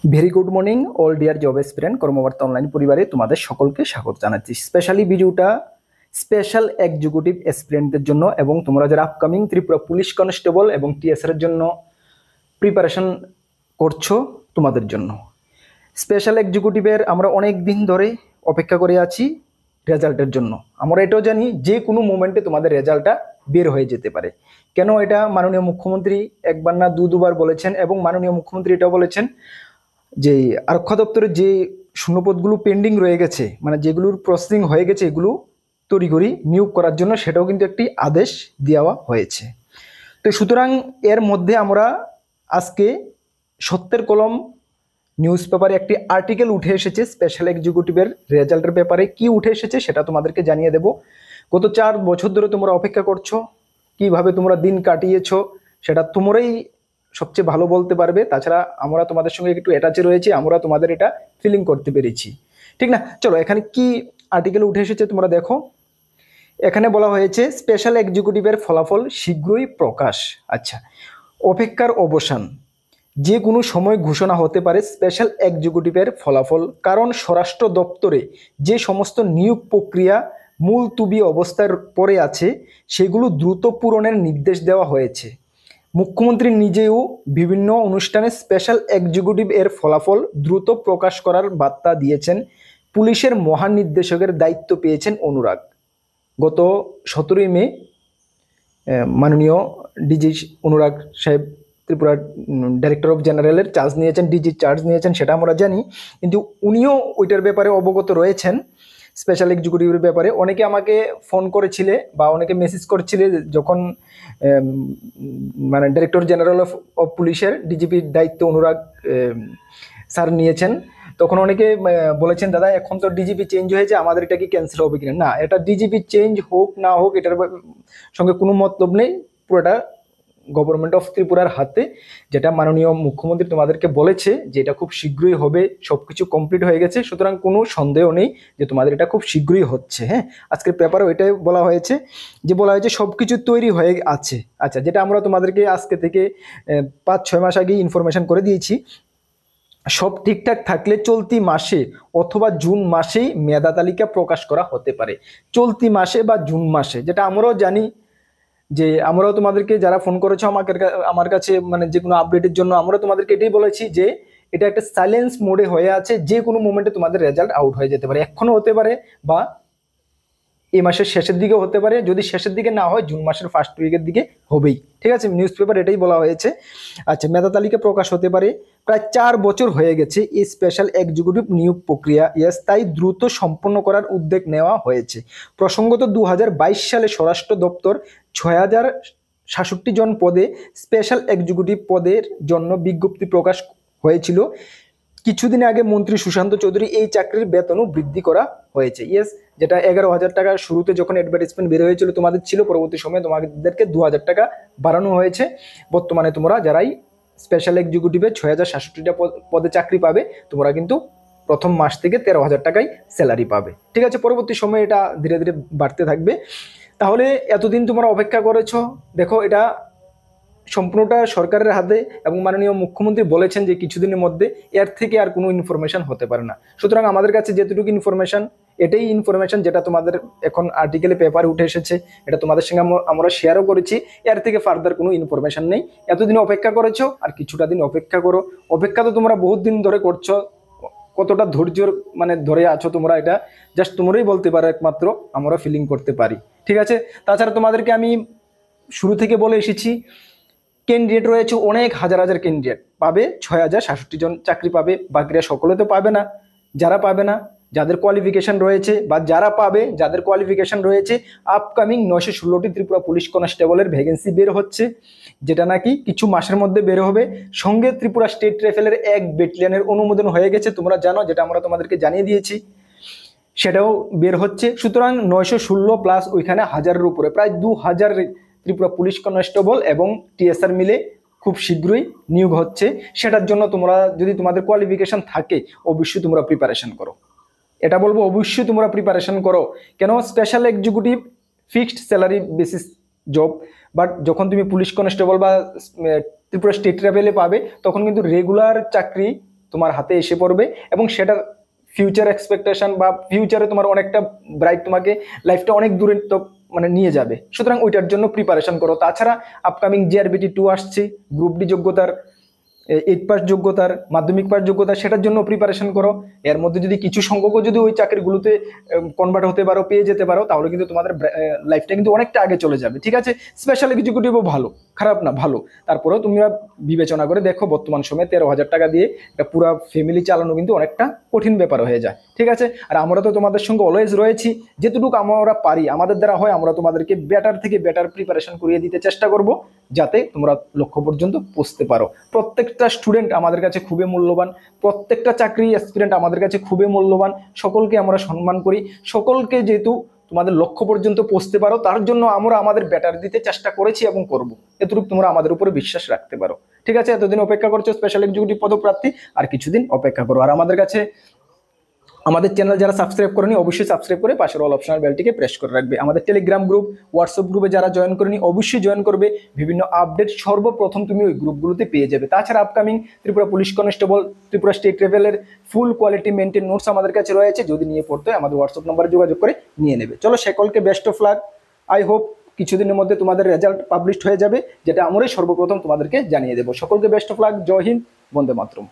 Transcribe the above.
Very good morning all dear job aspirant Karmabarta online পরিবারে তোমাদের সকলকে স্বাগত জানাচ্ছি। স্পেশালি ভিডিওটা স্পেশাল এক্সিকিউটিভ এসপিরেন্টদের জন্য এবং তোমরা যারা আপকামিং ত্রিপুরা পুলিশ কনস্টেবল এবং টিএসআর এর জন্য প্রিপারেশন করছো তোমাদের জন্য। স্পেশাল এক্সিকিউটিভের আমরা অনেক দিন ধরে অপেক্ষা করে আছি রেজাল্টের জন্য। আমরা এটাও জানি যে কোনো মোমেন্টে তোমাদের রেজাল্টটা বের হয়ে যেতে পারে। কেন এটা মাননীয় মুখ্যমন্ত্রী একবার না দুবার বলেছেন এবং মাননীয় মুখ্যমন্ত্রী এটাও বলেছেন যে আরক্ষা দপ্তরে যে শূন্যপদগুলো পেন্ডিং রয়ে গেছে, মানে যেগুলোর প্রসেসিং হয়ে গেছে, এগুলো তড়িঘড়ি নিয়োগ করার জন্য সেটাও কিন্তু একটি আদেশ দেওয়া হয়েছে। তো সুতরাং এর মধ্যে আমরা আজকে সত্যের কলম নিউজ পেপারে একটি আর্টিকেল উঠে এসেছে স্পেশাল এক্সিকিউটিভের রেজাল্টের ব্যাপারে। কি উঠে এসেছে সেটা তোমাদেরকে জানিয়ে দেব। গত 4 বছর ধরে তোমরা অপেক্ষা করছো, কিভাবে তোমরা দিন কাটিয়েছো সেটা তোমরাই সবচেয়ে ভালো বলতে পারবে। তাছাড়া আমরা তোমাদের সঙ্গে একটু অ্যাটাচে রয়েছি, আমরা তোমাদের এটা ফিলিং করতে পেরেছি, ঠিক না? চলো এখানে কি আর্টিকেল উঠে এসেছে তোমরা দেখো। এখানে বলা হয়েছে স্পেশাল এক্সিকিউটিভের ফলাফল শীঘ্রই প্রকাশ। আচ্ছা, অপেক্ষার অবসান, যে কোনো সময় ঘোষণা হতে পারে স্পেশাল এক্সিকিউটিভের ফলাফল, কারণ স্বরাষ্ট্র দপ্তরে যে সমস্ত নিয়োগ প্রক্রিয়া মুলতুবি অবস্থায় পড়ে আছে সেগুলো দ্রুত পূরণের নির্দেশ দেওয়া হয়েছে। মুখ্যমন্ত্রী নিজেও বিভিন্ন অনুষ্ঠানে স্পেশাল এক্সিকিউটিভ এর ফলাফল দ্রুত প্রকাশ করার বার্তা দিয়েছেন। পুলিশের মহানির্দেশকের দায়িত্ব পেয়েছেন অনুরাগ। গত 17ই মে মাননীয় ডিজি অনুরাগ সাহেব ত্রিপুরার ডাইরেক্টর অফ জেনারেলের চার্জ নিয়েছেন, ডিজি চার্জ নিয়েছেন, সেটা আমরা জানি। কিন্তু উনিও ওইটার ব্যাপারে অবগত রয়েছেন স্পেশাল এক্সিকিউটিভের ব্যাপারে। অনেকে আমাকে ফোন করেছিলে বা অনেকে মেসেজ করেছিলে যখন মানে ডাইরেক্টর জেনারেল অফ পুলিশের ডিজিপির দায়িত্ব অনুরাগ স্যার নিয়েছেন, তখন অনেকে বলেছেন দাদা এখন তো ডিজিপি চেঞ্জ হয়েছে, আমাদের এটা কি ক্যান্সেল হবে কিনা। না, এটা ডিজিপি চেঞ্জ হোক না হোক এটার সঙ্গে কোনো মতলব নেই, পুরোটা গভর্নমেন্ট অফ ত্রিপুরার হাতে। যেটা মাননীয় মুখ্যমন্ত্রী তোমাদেরকে বলেছে যে এটা খুব শীঘ্রই হবে, সবকিছু কমপ্লিট হয়ে গেছে, সুতরাং কোনো সন্দেহ নেই যে তোমাদের এটা খুব শীঘ্রই হচ্ছে। হ্যাঁ, আজকের পেপারও এটাই বলা হয়েছে যে সবকিছু তৈরি হয়ে আছে। আচ্ছা, যেটা আমরা তোমাদেরকে আজকে থেকে 5-6 মাস আগেই ইনফরমেশন করে দিয়েছি। সব ঠিকঠাক থাকলে চলতি মাসে অথবা জুন মাসেই মেধা তালিকা প্রকাশ করা হতে পারে। চলতি মাসে বা জুন মাসে, যেটা আমরাও জানি যে আমরাও তোমাদেরকে যারা ফোন করেছো আমার কাছে মানে যে কোনো আপডেটের জন্য আমরা তোমাদেরকে এটাই বলেছি যে এটা একটা সাইলেন্স মোডে হয়ে আছে, যে কোনো মোমেন্টে তোমাদের রেজাল্ট আউট হয়ে যেতে পারে, এখনো হতে পারে বা এই মাসের শেষের দিকে হতে পারে। যদি শেষের দিকে না হয় জুন মাসের ফার্স্ট উইকের দিকে হবেই, ঠিক আছে? নিউজ পেপার এটাই বলা হয়েছে। আচ্ছা, মেধা তালিকা প্রকাশ হতে পারে। প্রায় 4 বছর হয়ে গেছে এই স্পেশাল এক্সিকিউটিভ নিয়োগ প্রক্রিয়া, তাই দ্রুত সম্পন্ন করার উদ্যোগ নেওয়া হয়েছে। প্রসঙ্গত 2022 সালে স্বরাষ্ট্র দপ্তর 6067 জন পদে স্পেশাল এক্সিকিউটিভ পদের জন্য বিজ্ঞপ্তি প্রকাশ হয়েছিল। কিছুদিন আগে মন্ত্রী সুশান্ত চৌধুরী এই চাকরির বেতনও বৃদ্ধি করা হয়েছে। যেটা 11,000 টাকা শুরুতে যখন অ্যাডভার্টাইজমেন্ট বের হয়েছিল তোমাদের ছিল, পরবর্তী সময়ে তোমাদেরকে 2,000 টাকা বাড়ানো হয়েছে। বর্তমানে তোমরা যারাই স্পেশাল এক্সিকিউটিভে 6,067টা পদে চাকরি পাবে, তোমরা কিন্তু প্রথম মাস থেকে 13,000 টাকাই স্যালারি পাবে, ঠিক আছে? পরবর্তী সময়ে এটা ধীরে ধীরে বাড়তে থাকবে। তাহলে এতদিন তোমরা অপেক্ষা করেছো, দেখো এটা সম্পূর্ণটা সরকারের হাতে এবং মাননীয় মুখ্যমন্ত্রী বলেছেন যে কিছুদিনের মধ্যে, এর থেকে আর কোনো ইনফরমেশন হতে পারে না। সুতরাং আমাদের কাছে যেটুকু ইনফরমেশন, এটাই ইনফরমেশন যেটা তোমাদের এখন আর্টিকেলে পেপারে উঠে এসেছে, এটা তোমাদের সঙ্গে আমরা শেয়ারও করেছি। এর থেকে ফার্দার কোনো ইনফরমেশন নেই। এতদিন অপেক্ষা করেছো, আর কিছুটা দিন অপেক্ষা করো। অপেক্ষা তো তোমরা বহুত দিন ধরে করছো, কতটা ধৈর্যর মানে ধরে আছো তোমরা, এটা জাস্ট তোমরাই বলতে পারো, একমাত্র আমরা ফিলিং করতে পারি, ঠিক আছে? তাছাড়া তোমাদেরকে আমি শুরু থেকে বলে এসেছি ক্যান্ডিডেট রয়েছে অনেক, হাজার হাজার ক্যান্ডিডেট পাবে, 6,067 জন চাকরি পাবে। বাকিরা সকলে তো পাবে না। যারা পাবে না, যাদের কোয়ালিফিকেশন রয়েছে বা যারা পাবে যাদের কোয়ালিফিকেশন রয়েছে, আপকামিং 916টি ত্রিপুরা পুলিশ কনস্টেবলের ভ্যাকেন্সি বের হচ্ছে, যেটা নাকি কিছু মাসের মধ্যে বের হবে। সঙ্গে ত্রিপুরা স্টেট রাইফেলের 1 ব্যাটালিয়নের অনুমোদন হয়ে গেছে, তোমরা জানো, যেটা আমরা তোমাদেরকে জানিয়ে দিয়েছি, সেটাও বের হচ্ছে। সুতরাং 916 প্লাস ওইখানে 1000-এর উপরে প্রায় 2000 ত্রিপুরা পুলিশ কনস্টেবল এবং টিএসআর মিলে খুব শীঘ্রই নিয়োগ হচ্ছে। সেটার জন্য তোমরা যদি তোমাদের কোয়ালিফিকেশন থাকে অবশ্যই তোমরা প্রিপারেশন করো। এটা বলবো অবশ্যই তোমরা প্রিপারেশন করো। কেন? Special executive fixed salary basis job, but যখন তুমি পুলিশ কনস্টেবল বা ত্রিপুরা স্টেট লেভেলে পাবে তখন কিন্তু রেগুলার চাকরি তোমার হাতে এসে পড়বে এবং সেটার ফিউচার এক্সপেকটেশন বা ফিউচারে তোমার অনেকটা ব্রাইট, তোমাকে লাইফটা অনেক দূরে তো মানে নিয়ে যাবে। সুতরাং ওইটার জন্য প্রিপারেশন করো। তাছাড়া আপকামিং জিআরবিটি 2 আসছে, গ্রুপ ডি যোগ্যতার 8 পাস যোগ্যতার, মাধ্যমিক পাস যোগ্যতার, সেটার জন্য প্রিপারেশন করো। এর মধ্যে যদি কিছু সংখ্যক যদি ওই চাকরিগুলোতে কনভার্ট হতে পারো, পেয়ে যেতে পারো, তাহলে কিন্তু তোমাদের লাইফটা কিন্তু অনেকটা আগে চলে যাবে। ঠিক আছে, স্পেশাল এক্সিকিউটিভও ভালো, খারাপ না, ভালো। তারপরেও তোমরা বিবেচনা করে দেখো, বর্তমান সময়ে 13,000 টাকা দিয়ে একটা পুরো ফ্যামিলি চালানো কিন্তু অনেকটা কঠিন ব্যাপার হয়ে যায়। ঠিক আছে, আর আমরা তো তোমাদের সঙ্গে অলওয়েজ রয়েছি, যেটুকু আমরা পারি, আমাদের দ্বারা হয়, আমরা তোমাদেরকে বেটার থেকে বেটার প্রিপারেশন করিয়ে দিতে চেষ্টা করব, যাতে তোমরা লক্ষ্য পর্যন্ত পৌঁছতে পারো। প্রত্যেকটা স্টুডেন্ট আমাদের কাছে খুবই মূল্যবান, প্রত্যেকটা চাকরি অ্যাসপিরেন্ট আমাদের কাছে খুবই মূল্যবান। সকলকে আমরা সম্মান করি, সকলকে যেহেতু তোমাদের লক্ষ্য পর্যন্ত পৌঁছতে পারো, তার জন্য আমরা আমাদের বেটার দিতে চেষ্টা করেছি এবং করব। এতটুকু তোমরা আমাদের উপরে বিশ্বাস রাখতে পারো। ঠিক আছে, এতদিন অপেক্ষা করছো স্পেশাল এক্সিকিউটিভ পদপ্রার্থী, আর কিছুদিন অপেক্ষা করো। আর আমাদের কাছে, আমাদের চ্যানেল যারা সাবস্ক্রাইব করেনি, অবশ্যই সাবস্ক্রাইব করে পাশের অল অপশনাল বেলটিকে প্রেস করে রাখবে। আমাদের টেলিগ্রাম গ্রুপ, হোয়াটসঅ্যাপ গ্রুপে যারা জয়েন করেনি, অবশ্যই জয়েন করবে। বিভিন্ন আপডেট সর্বপ্রথম তুমি ওই গ্রুপগুলোতে পেয়ে যাবে। তাছাড়া upcoming Tripura police constable, Tripura state লেভেলের ফুল কোয়ালিটি মেনটেন নোটস আমাদের কাছে রয়েছে, যদি নিয়ে পড়তে হয় আমাদের হোয়াটসঅ্যাপ নম্বরে যোগাযোগ করে নিয়ে নেবে। চলো, সকলকে best of lakh. I hope কিছুদিনের মধ্যে তোমাদের রেজাল্ট পাবলিশ হয়ে যাবে, যেটা আমরাই সর্বপ্রথম তোমাদেরকে জানিয়ে দেবো। সকলকে বেস্ট অফ লাক। জয় হিন্দ, বন্দে মাতরম।